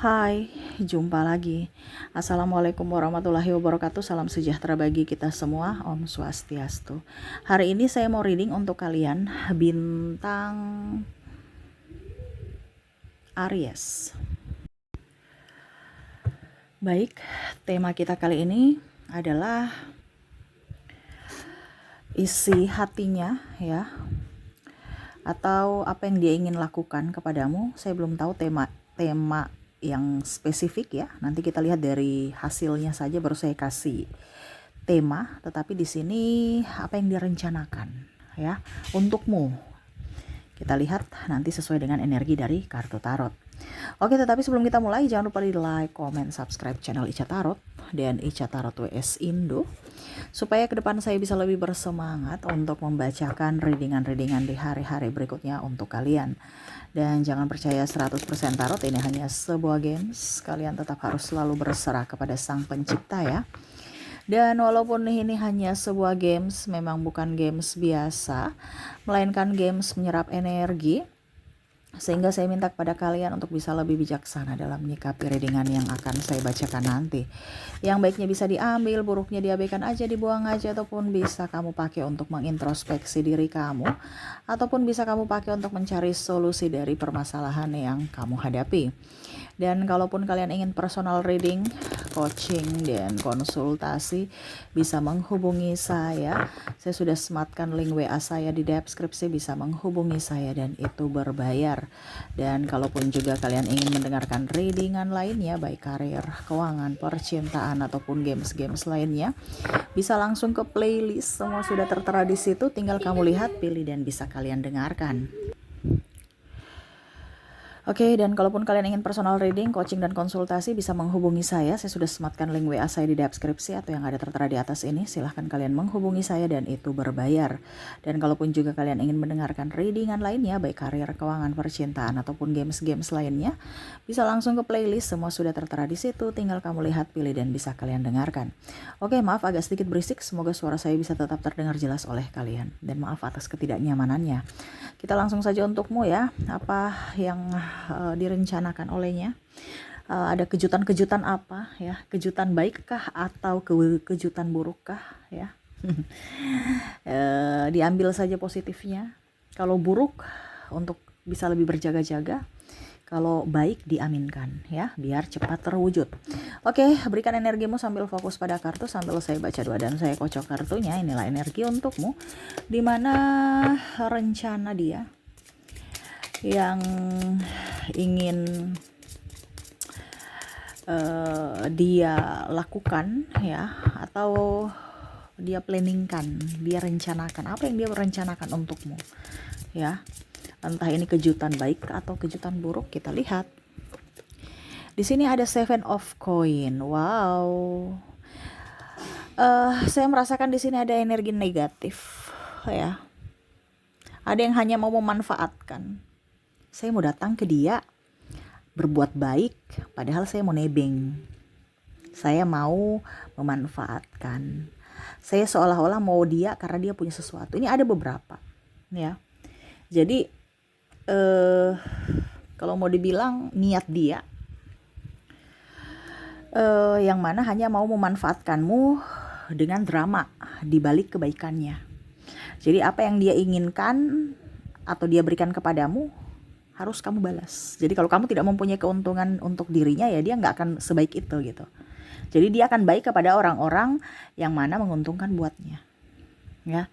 Hai, jumpa lagi. Assalamualaikum warahmatullahi wabarakatuh. Salam sejahtera bagi kita semua. Om Swastiastu. Hari ini saya mau reading untuk kalian bintang Aries. Baik, tema kita kali ini adalah isi hatinya ya, atau apa yang dia ingin lakukan kepadamu. Saya belum tahu tema yang spesifik ya. Nanti kita lihat dari hasilnya saja baru saya kasih tema, tetapi di sini apa yang direncanakan ya untukmu. Kita lihat nanti sesuai dengan energi dari kartu tarot. Oke, tetapi sebelum kita mulai jangan lupa di like, comment, subscribe channel Ica Tarot dan Ica Tarot WS Indo supaya ke depan saya bisa lebih bersemangat untuk membacakan readingan-readingan di hari-hari berikutnya untuk kalian. Dan jangan percaya 100% tarot, ini hanya sebuah games. Kalian tetap harus selalu berserah kepada Sang Pencipta ya. Dan walaupun ini hanya sebuah games, memang bukan games biasa, melainkan games menyerap energi. Sehingga saya minta kepada kalian untuk bisa lebih bijaksana dalam menyikapi readingan yang akan saya bacakan nanti. Yang baiknya bisa diambil, buruknya diabaikan aja, dibuang aja, ataupun bisa kamu pakai untuk mengintrospeksi diri kamu, ataupun bisa kamu pakai untuk mencari solusi dari permasalahan yang kamu hadapi. Dan kalaupun kalian ingin personal reading, coaching, dan konsultasi, bisa menghubungi saya. Saya sudah sematkan link WA saya di deskripsi, bisa menghubungi saya dan itu berbayar. Dan kalaupun juga kalian ingin mendengarkan readingan lainnya, baik karir, keuangan, percintaan, ataupun games-games lainnya, bisa langsung ke playlist. Semua sudah tertera di situ, tinggal kamu lihat, pilih, dan bisa kalian dengarkan. Oke, dan kalaupun kalian ingin personal reading, coaching, dan konsultasi, bisa menghubungi saya. Saya sudah sematkan link WA saya di deskripsi atau yang ada tertera di atas ini. Silahkan kalian menghubungi saya dan itu berbayar. Dan kalaupun juga kalian ingin mendengarkan readingan lainnya, baik karir, keuangan, percintaan, ataupun games-games lainnya, bisa langsung ke playlist. Semua sudah tertera di situ. Tinggal kamu lihat, pilih, dan bisa kalian dengarkan. Oke, maaf agak sedikit berisik. Semoga suara saya bisa tetap terdengar jelas oleh kalian. Dan maaf atas ketidaknyamanannya. Kita langsung saja untukmu ya. Apa yang direncanakan olehnya, ada kejutan-kejutan apa ya, kejutan baikkah atau kejutan burukkah ya. Diambil saja positifnya. Kalau buruk untuk bisa lebih berjaga-jaga, kalau baik diaminkan ya, biar cepat terwujud. Oke, berikan energimu sambil fokus pada kartu sambil saya baca doa dan saya kocok kartunya. Inilah energi untukmu, dimana rencana dia yang ingin dia lakukan ya, atau dia planningkan, dia rencanakan, apa yang dia rencanakan untukmu ya. Entah ini kejutan baik atau kejutan buruk, kita lihat. Di sini ada 7 of coin. Wow. Saya merasakan di sini ada energi negatif ya. Ada yang hanya mau memanfaatkan. Saya mau datang ke dia berbuat baik, padahal saya mau nebeng. Saya mau memanfaatkan. Saya seolah-olah mau dia karena dia punya sesuatu. Ini ada beberapa, ya. Jadi kalau mau dibilang niat dia, yang mana hanya mau memanfaatkanmu dengan drama di balik kebaikannya. Jadi apa yang dia inginkan atau dia berikan kepadamu, harus kamu balas. Jadi kalau kamu tidak mempunyai keuntungan untuk dirinya, ya dia nggak akan sebaik itu gitu. Jadi dia akan baik kepada orang-orang yang mana menguntungkan buatnya. Ya,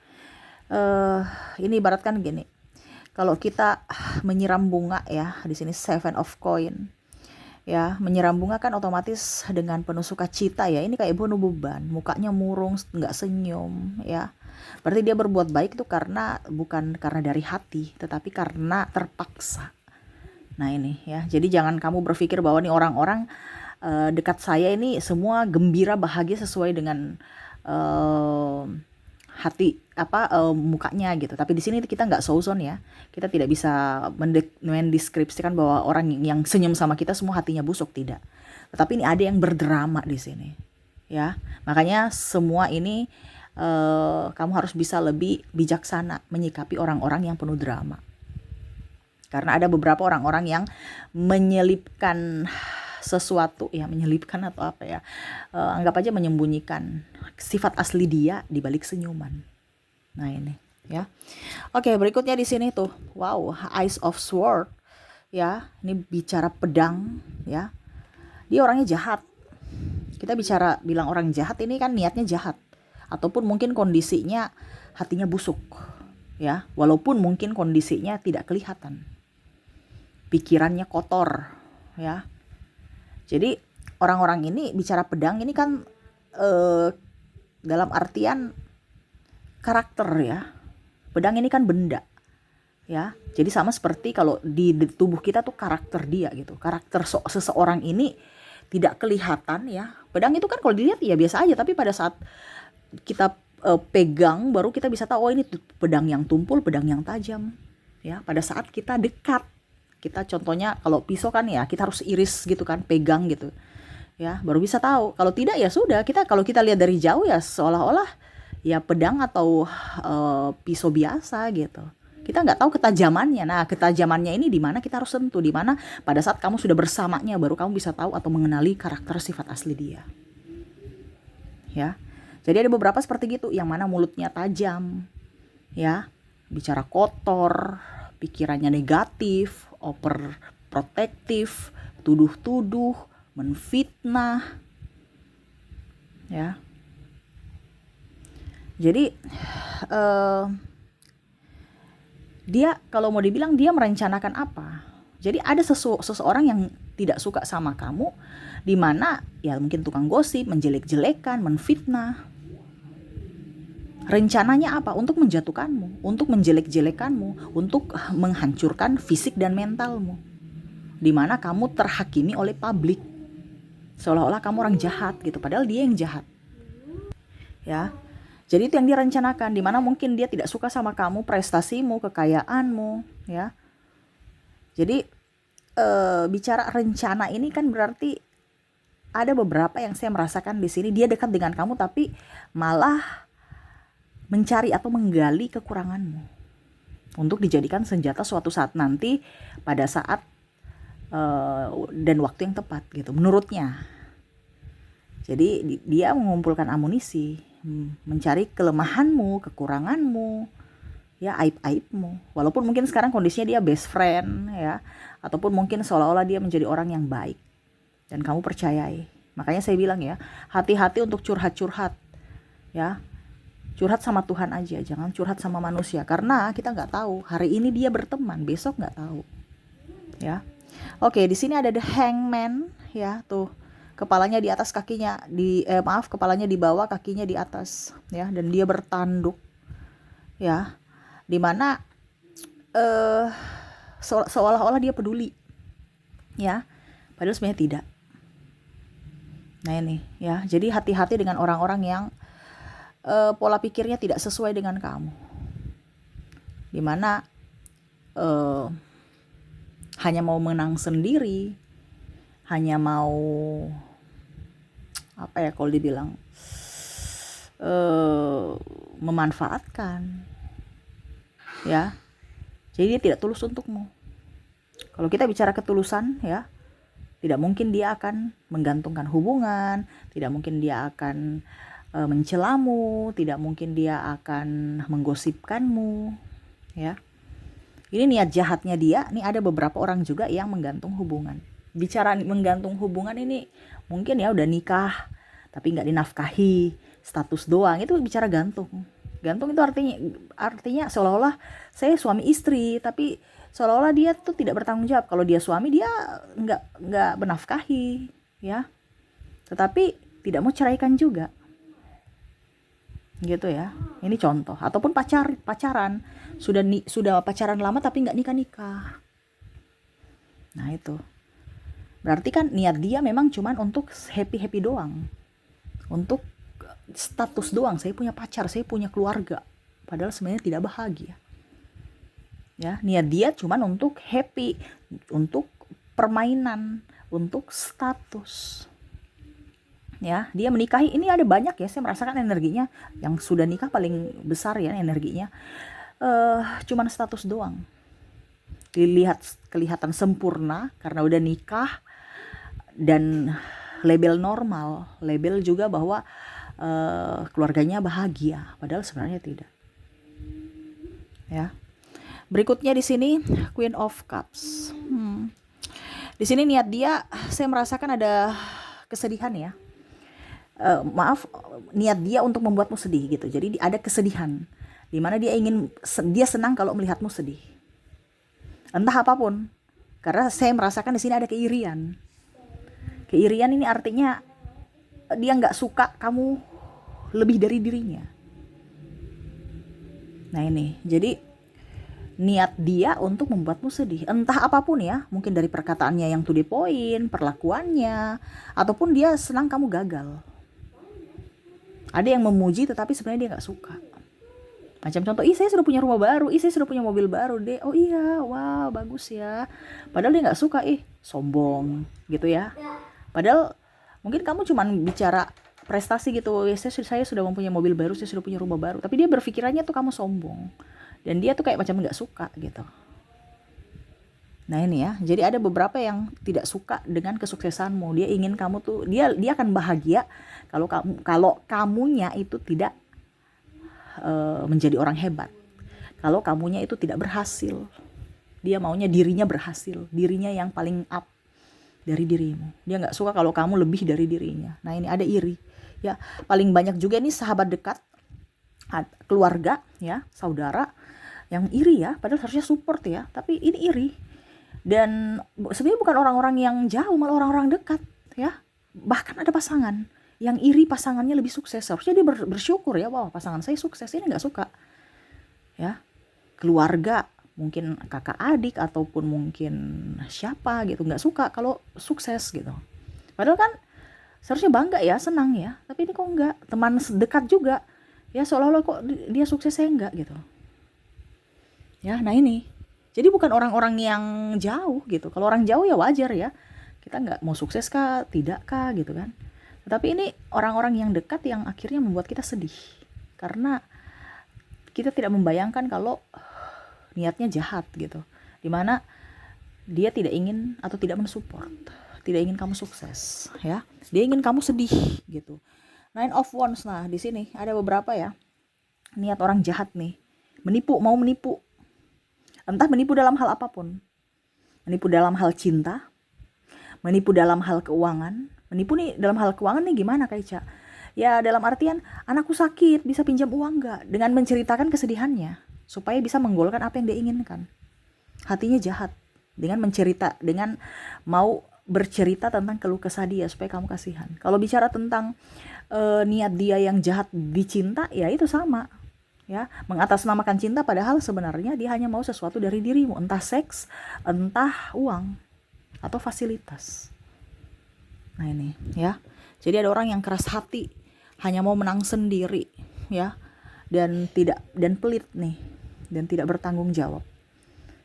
ini ibaratkan gini. Kalau kita menyiram bunga ya, di sini 7 of coin. Ya, menyiram bunga kan otomatis dengan penuh sukacita ya. Ini kayak bunuh beban, mukanya murung, nggak senyum ya. Berarti dia berbuat baik itu bukan karena dari hati, tetapi karena terpaksa. Nah ini ya, jadi jangan kamu berpikir bahwa nih orang-orang dekat saya ini semua gembira bahagia sesuai dengan hati mukanya gitu. Tapi di sini kita nggak suzon ya, kita tidak bisa mendeskripsikan bahwa orang yang senyum sama kita semua hatinya busuk, tidak. Tetapi ini ada yang berdrama di sini ya. Makanya semua ini kamu harus bisa lebih bijaksana menyikapi orang-orang yang penuh drama. Karena ada beberapa orang-orang yang menyelipkan sesuatu ya, menyelipkan atau apa ya, anggap aja menyembunyikan sifat asli dia di balik senyuman. Nah ini ya. Oke, berikutnya di sini tuh, wow, Eyes of Sword ya, ini bicara pedang ya. Dia orangnya jahat. Kita bilang orang jahat ini kan niatnya jahat, ataupun mungkin kondisinya hatinya busuk ya, walaupun mungkin kondisinya tidak kelihatan, pikirannya kotor ya. Jadi orang-orang ini bicara pedang ini kan dalam artian karakter ya. Pedang ini kan benda ya. Jadi sama seperti kalau di tubuh kita tuh karakter dia gitu. Karakter seseorang ini tidak kelihatan ya. Pedang itu kan kalau dilihat ya biasa aja, tapi pada saat kita pegang baru kita bisa tahu, oh ini pedang yang tumpul, pedang yang tajam ya. Pada saat kita dekat, kita contohnya kalau pisau kan ya kita harus iris gitu kan, pegang gitu ya, baru bisa tahu. Kalau tidak ya sudah, kalau kita lihat dari jauh ya seolah-olah ya pedang atau pisau biasa gitu. Kita nggak tahu ketajamannya. Nah, ketajamannya ini di mana kita harus sentuh, di mana pada saat kamu sudah bersamanya baru kamu bisa tahu atau mengenali karakter sifat asli dia. Ya. Jadi ada beberapa seperti gitu, yang mana mulutnya tajam. Ya. Bicara kotor, pikirannya negatif, overprotektif, tuduh-tuduh, menfitnah. Ya. Jadi dia kalau mau dibilang dia merencanakan apa. Jadi ada seseorang yang tidak suka sama kamu, di mana ya mungkin tukang gosip, menjelek-jelekan, menfitnah. Rencananya apa? Untuk menjatuhkanmu, untuk menjelek-jelekanmu, untuk menghancurkan fisik dan mentalmu. Di mana kamu terhakimi oleh publik. Seolah-olah kamu orang jahat gitu, padahal dia yang jahat. Ya. Jadi itu yang dia rencanakan, di mana mungkin dia tidak suka sama kamu, prestasimu, kekayaanmu, ya. Jadi bicara rencana ini kan berarti ada beberapa yang saya merasakan di sini, dia dekat dengan kamu tapi malah mencari atau menggali kekuranganmu untuk dijadikan senjata suatu saat nanti pada saat dan waktu yang tepat gitu, menurutnya. Jadi dia mengumpulkan amunisi, mencari kelemahanmu, kekuranganmu, ya aib-aibmu. Walaupun mungkin sekarang kondisinya dia best friend ya, ataupun mungkin seolah-olah dia menjadi orang yang baik dan kamu percayai. Makanya saya bilang ya, hati-hati untuk curhat-curhat ya. Curhat sama Tuhan aja, jangan curhat sama manusia, karena kita nggak tahu hari ini dia berteman, besok nggak tahu ya. Oke, di sini ada the hangman ya, tuh kepalanya di atas, kakinya kepalanya di bawah, kakinya di atas ya, dan dia bertanduk ya, dimana seolah-olah dia peduli ya, padahal sebenarnya tidak. Nah ini ya, jadi hati-hati dengan orang-orang yang pola pikirnya tidak sesuai dengan kamu, dimana hanya mau menang sendiri, hanya mau apa ya kalau dibilang memanfaatkan ya. Jadi dia tidak tulus untukmu. Kalau kita bicara ketulusan ya, tidak mungkin dia akan menggantungkan hubungan, tidak mungkin dia akan mencelamu, tidak mungkin dia akan menggosipkanmu ya. Ini niat jahatnya dia. Nih ada beberapa orang juga yang menggantung hubungan. Bicara menggantung hubungan ini mungkin ya udah nikah tapi nggak dinafkahi, status doang, itu bicara gantung. Gantung itu artinya seolah-olah saya suami istri, tapi seolah-olah dia tuh tidak bertanggung jawab. Kalau dia suami, dia nggak menafkahi ya, tetapi tidak mau ceraikan juga gitu ya. Ini contoh. Ataupun pacaran sudah pacaran lama tapi nggak nikah. Nah itu berarti kan niat dia memang cuman untuk happy doang, untuk status doang. Saya punya pacar, saya punya keluarga, padahal sebenarnya tidak bahagia ya. Niat dia cuman untuk happy, untuk permainan, untuk status ya. Dia menikahi, ini ada banyak ya, saya merasakan energinya yang sudah nikah paling besar ya, energinya cuman status doang, kelihatan sempurna karena udah nikah, dan label normal, label juga bahwa keluarganya bahagia, padahal sebenarnya tidak. Ya. Berikutnya di sini Queen of Cups. Di sini niat dia, saya merasakan ada kesedihan ya. Niat dia untuk membuatmu sedih gitu. Jadi ada kesedihan, dimana dia senang kalau melihatmu sedih. Entah apapun. Karena saya merasakan di sini ada keirian. Keirian ini artinya dia nggak suka kamu lebih dari dirinya. Nah ini, jadi niat dia untuk membuatmu sedih. Entah apapun ya, mungkin dari perkataannya yang to the point, perlakuannya, ataupun dia senang kamu gagal. Ada yang memuji tetapi sebenarnya dia nggak suka. Macam contoh, saya sudah punya rumah baru, saya sudah punya mobil baru deh. Oh iya, wow bagus ya. Padahal dia nggak suka, sombong gitu ya. Padahal mungkin kamu cuman bicara prestasi gitu, saya sudah mempunyai mobil baru, saya sudah punya rumah baru. Tapi dia berpikirannya tuh kamu sombong. Dan dia tuh kayak macam nggak suka gitu. Nah ini ya, jadi ada beberapa yang tidak suka dengan kesuksesanmu. Dia ingin kamu tuh, dia akan bahagia kalau kamunya itu tidak menjadi orang hebat. Kalau kamunya itu tidak berhasil, dia maunya dirinya berhasil, dirinya yang paling up dari dirimu. Dia nggak suka kalau kamu lebih dari dirinya. Nah ini ada iri. Ya paling banyak juga nih sahabat dekat, keluarga ya, saudara yang iri ya, padahal harusnya support ya, tapi ini iri. Dan sebenarnya bukan orang-orang yang jauh, malah orang-orang dekat ya. Bahkan ada pasangan yang iri pasangannya lebih sukses, harusnya dia bersyukur ya, wah pasangan saya sukses, ini nggak suka ya. Keluarga, mungkin kakak adik ataupun mungkin siapa gitu, nggak suka kalau sukses gitu. Padahal kan seharusnya bangga ya, senang ya, tapi ini kok enggak. Teman dekat juga ya, seolah-olah kok dia sukses saya enggak gitu ya. Nah ini, jadi bukan orang-orang yang jauh gitu. Kalau orang jauh ya wajar ya, kita nggak mau sukses kah, tidak kah gitu kan. Tetapi ini orang-orang yang dekat yang akhirnya membuat kita sedih, karena kita tidak membayangkan kalau niatnya jahat gitu, dimana dia tidak ingin atau tidak mensupport, tidak ingin kamu sukses ya, dia ingin kamu sedih gitu. Nine of Wands. Nah di sini ada beberapa ya niat orang jahat nih, mau menipu, entah menipu dalam hal apapun, menipu dalam hal cinta, menipu dalam hal keuangan. Menipu nih dalam hal keuangan nih gimana Kak Ica? Ya dalam artian, anakku sakit, bisa pinjam uang nggak? Dengan menceritakan kesedihannya supaya bisa menggolkan apa yang dia inginkan. Hatinya jahat dengan mau bercerita tentang keluh kesah dia supaya kamu kasihan. Kalau bicara tentang niat dia yang jahat di cinta, ya itu sama ya, mengatasnamakan cinta padahal sebenarnya dia hanya mau sesuatu dari dirimu, entah seks, entah uang atau fasilitas. Nah ini ya, jadi ada orang yang keras hati, hanya mau menang sendiri ya, dan pelit nih, dan tidak bertanggung jawab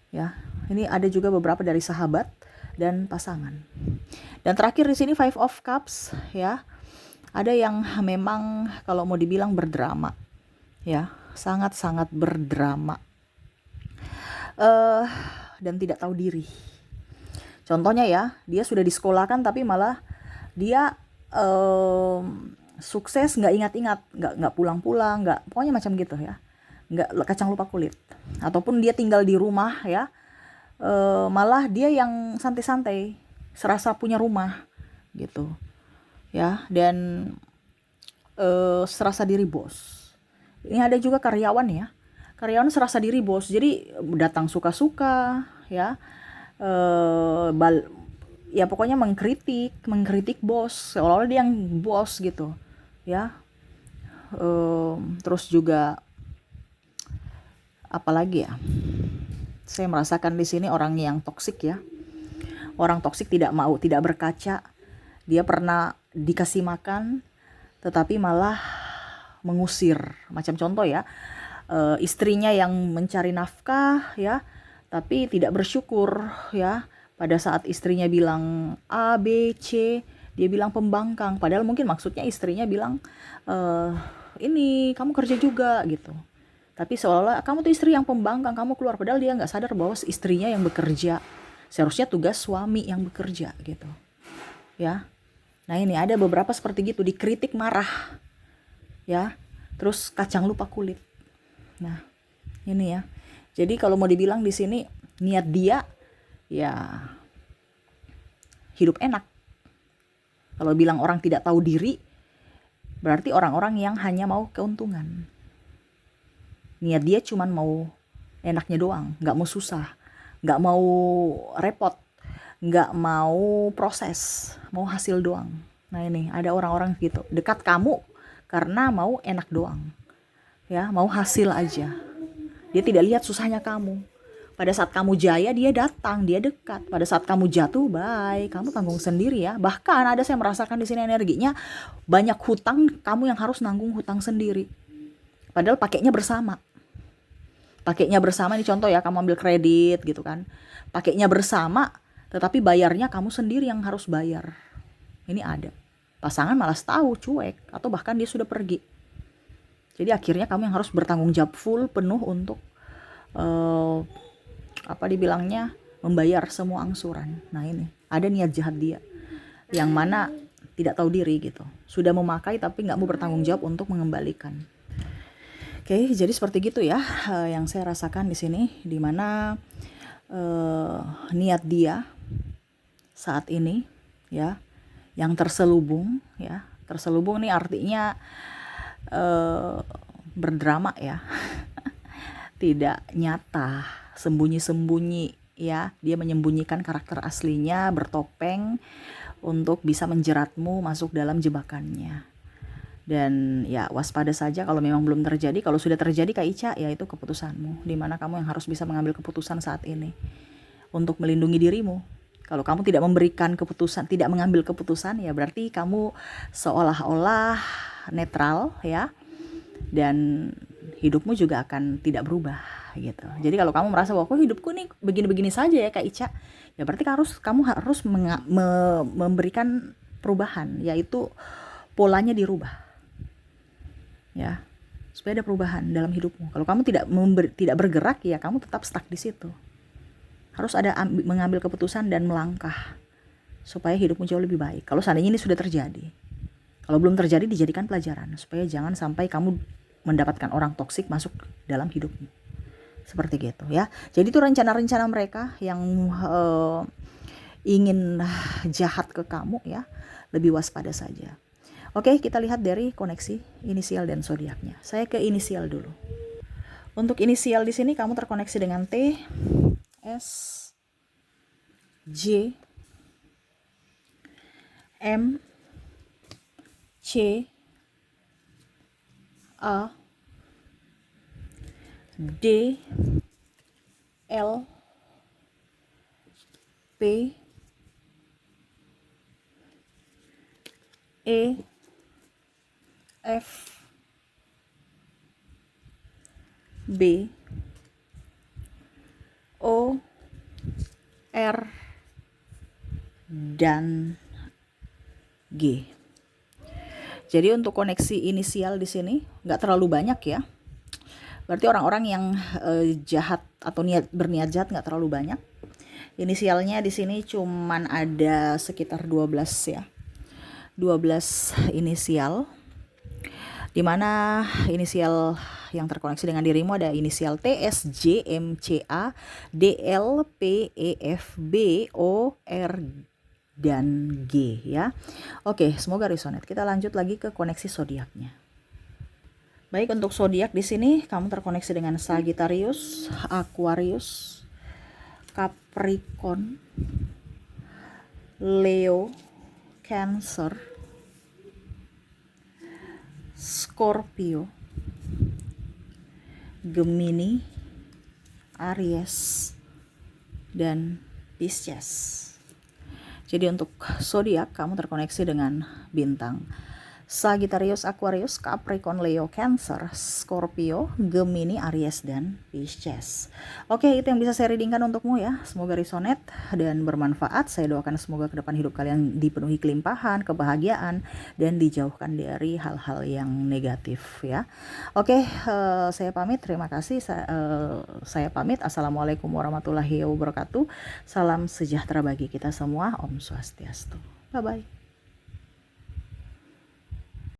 ya. Ini ada juga beberapa dari sahabat dan pasangan. Dan terakhir di sini Five of Cups ya, ada yang memang kalau mau dibilang berdrama ya, sangat-sangat berdrama dan tidak tahu diri. Contohnya ya, dia sudah disekolahkan tapi malah dia sukses nggak ingat-ingat, nggak pulang-pulang, nggak, pokoknya macam gitu ya, nggak kacang lupa kulit. Ataupun dia tinggal di rumah ya, malah dia yang santai-santai, serasa punya rumah gitu ya, dan serasa diri bos. Ini ada juga karyawan ya, karyawan serasa diri bos, jadi datang suka-suka ya, ya pokoknya mengkritik bos, seolah-olah dia yang bos gitu ya. Terus juga apalagi ya, saya merasakan di sini orang yang toksik ya, orang toksik tidak berkaca. Dia pernah dikasih makan tetapi malah mengusir. Macam contoh ya, istrinya yang mencari nafkah ya, tapi tidak bersyukur ya. Pada saat istrinya bilang A, B, C, dia bilang pembangkang. Padahal mungkin maksudnya istrinya bilang, ini kamu kerja juga gitu. Tapi seolah-olah kamu tuh istri yang pembangkang, kamu keluar. Padahal dia nggak sadar bahwa istrinya yang bekerja. Seharusnya tugas suami yang bekerja gitu. ya. Nah ini ada beberapa seperti gitu, dikritik marah, ya. Terus kacang lupa kulit. Nah ini ya. Jadi kalau mau dibilang di sini niat dia ya hidup enak. Kalau bilang orang tidak tahu diri, berarti orang-orang yang hanya mau keuntungan. Niat dia cuman mau enaknya doang, nggak mau susah, nggak mau repot, nggak mau proses, mau hasil doang. Nah ini ada orang-orang gitu, dekat kamu karena mau enak doang, ya mau hasil aja. Dia tidak lihat susahnya kamu. Pada saat kamu jaya dia datang, dia dekat. Pada saat kamu jatuh, bye, kamu tanggung sendiri ya. Bahkan ada saya merasakan di sini energinya banyak hutang, kamu yang harus nanggung hutang sendiri. Padahal pakainya bersama. Pakainya bersama ini contoh ya, kamu ambil kredit gitu kan. Pakainya bersama, tetapi bayarnya kamu sendiri yang harus bayar. Ini ada. Pasangan malas tahu, cuek, atau bahkan dia sudah pergi. Jadi akhirnya kamu yang harus bertanggung jawab full penuh untuk apa dibilangnya, membayar semua angsuran. Nah ini ada niat jahat dia yang mana tidak tahu diri gitu, sudah memakai tapi nggak mau bertanggung jawab untuk mengembalikan. Oke, jadi seperti gitu ya yang saya rasakan di sini, dimana niat dia saat ini ya yang terselubung ya. Terselubung nih artinya berdrama ya. Tidak nyata, sembunyi-sembunyi ya. Dia menyembunyikan karakter aslinya, bertopeng untuk bisa menjeratmu masuk dalam jebakannya. Dan ya waspada saja kalau memang belum terjadi. Kalau sudah terjadi Kak Ica, ya itu keputusanmu, dimana kamu yang harus bisa mengambil keputusan saat ini untuk melindungi dirimu. Kalau kamu tidak memberikan keputusan, tidak mengambil keputusan, ya berarti kamu seolah-olah netral ya, dan hidupmu juga akan tidak berubah gitu. Jadi kalau kamu merasa bahwa kok hidupku nih begini-begini saja ya Kak Ica, ya berarti kamu harus memberikan perubahan, yaitu polanya dirubah ya, supaya ada perubahan dalam hidupmu. Kalau kamu tidak bergerak, ya kamu tetap stuck di situ. Harus ada mengambil keputusan dan melangkah supaya hidupmu jauh lebih baik. Kalau seandainya ini sudah terjadi, kalau belum terjadi dijadikan pelajaran supaya jangan sampai kamu mendapatkan orang toksik masuk dalam hidupmu. Seperti gitu ya. Jadi itu rencana-rencana mereka yang ingin jahat ke kamu ya, lebih waspada saja. Oke, kita lihat dari koneksi inisial dan zodiaknya. Saya ke inisial dulu. Untuk inisial di sini kamu terkoneksi dengan T, S, J, M, C, A, D, L, P, E, F, B, O, R, dan G. Jadi untuk koneksi inisial di sini nggak terlalu banyak ya. Berarti orang-orang yang jahat atau berniat jahat nggak terlalu banyak. Inisialnya di sini cuman ada sekitar 12 ya. 12 inisial, dimana inisial yang terkoneksi dengan dirimu ada inisial T, S, J, M, C, A, D, L, P, E, F, B, O, R, dan G ya. Oke, semoga resonate. Kita lanjut lagi ke koneksi zodiaknya. Baik, untuk zodiak di sini kamu terkoneksi dengan Sagittarius, Aquarius, Capricorn, Leo, Cancer, Scorpio, Gemini, Aries, dan Pisces. Jadi untuk zodiak kamu terkoneksi dengan bintang Sagittarius, Aquarius, Capricorn, Leo, Cancer, Scorpio, Gemini, Aries, dan Pisces. Oke, itu yang bisa saya readingkan untukmu ya. Semoga resonate dan bermanfaat. Saya doakan semoga ke depan hidup kalian dipenuhi kelimpahan, kebahagiaan, dan dijauhkan dari hal-hal yang negatif ya. Oke, saya pamit. Terima kasih. Saya pamit. Assalamualaikum warahmatullahi wabarakatuh. Salam sejahtera bagi kita semua. Om Swastiastu. Bye-bye.